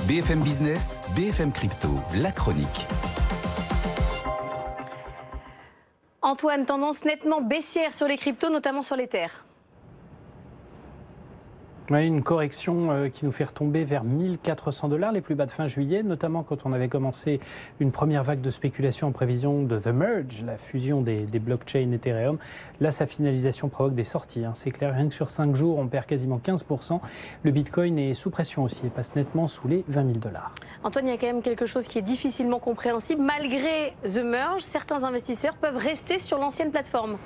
BFM Business, BFM Crypto, la chronique. Antoine, tendance nettement baissière sur les cryptos, notamment sur l'Ether. Oui, une correction qui nous fait retomber vers 1400 $, les plus bas de fin juillet, notamment quand on avait commencé une première vague de spéculation en prévision de The Merge, la fusion des blockchains Ethereum. Là, sa finalisation provoque des sorties. C'est clair, rien que sur 5 jours, on perd quasiment 15%. Le Bitcoin est sous pression aussi et passe nettement sous les 20 000 $. Antoine, il y a quand même quelque chose qui est difficilement compréhensible. Malgré The Merge, certains investisseurs peuvent rester sur l'ancienne plateforme.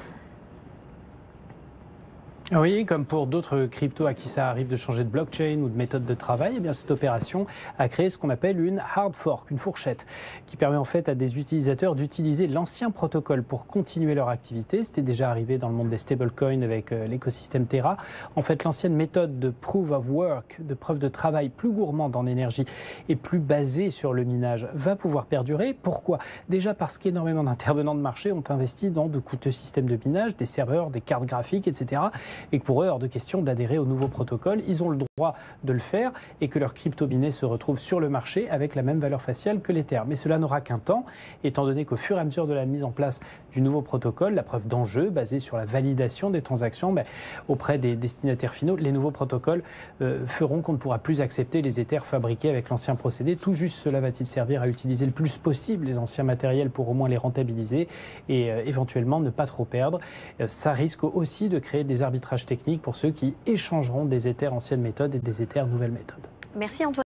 Oui, comme pour d'autres cryptos à qui ça arrive de changer de blockchain ou de méthode de travail, eh bien cette opération a créé ce qu'on appelle une hard fork, une fourchette, qui permet en fait à des utilisateurs d'utiliser l'ancien protocole pour continuer leur activité. C'était déjà arrivé dans le monde des stablecoins avec l'écosystème Terra. En fait, l'ancienne méthode de proof of work, de preuve de travail plus gourmande en énergie et plus basée sur le minage, va pouvoir perdurer. Pourquoi? Déjà parce qu'énormément d'intervenants de marché ont investi dans de coûteux systèmes de minage, des serveurs, des cartes graphiques, etc. Et que pour eux, hors de question d'adhérer au nouveau protocole, ils ont le droit de le faire et que leur crypto miné se retrouve sur le marché avec la même valeur faciale que l'Ether. Mais cela n'aura qu'un temps, étant donné qu'au fur et à mesure de la mise en place du nouveau protocole, la preuve d'enjeu basée sur la validation des transactions auprès des destinataires finaux, les nouveaux protocoles feront qu'on ne pourra plus accepter les Ethers fabriqués avec l'ancien procédé. Tout juste cela va-t-il servir à utiliser le plus possible les anciens matériels pour au moins les rentabiliser et éventuellement ne pas trop perdre. Ça risque aussi de créer des arbitrages techniques pour ceux qui échangeront des Ethers anciennes méthodes et des Ethers nouvelles méthodes. Merci Antoine.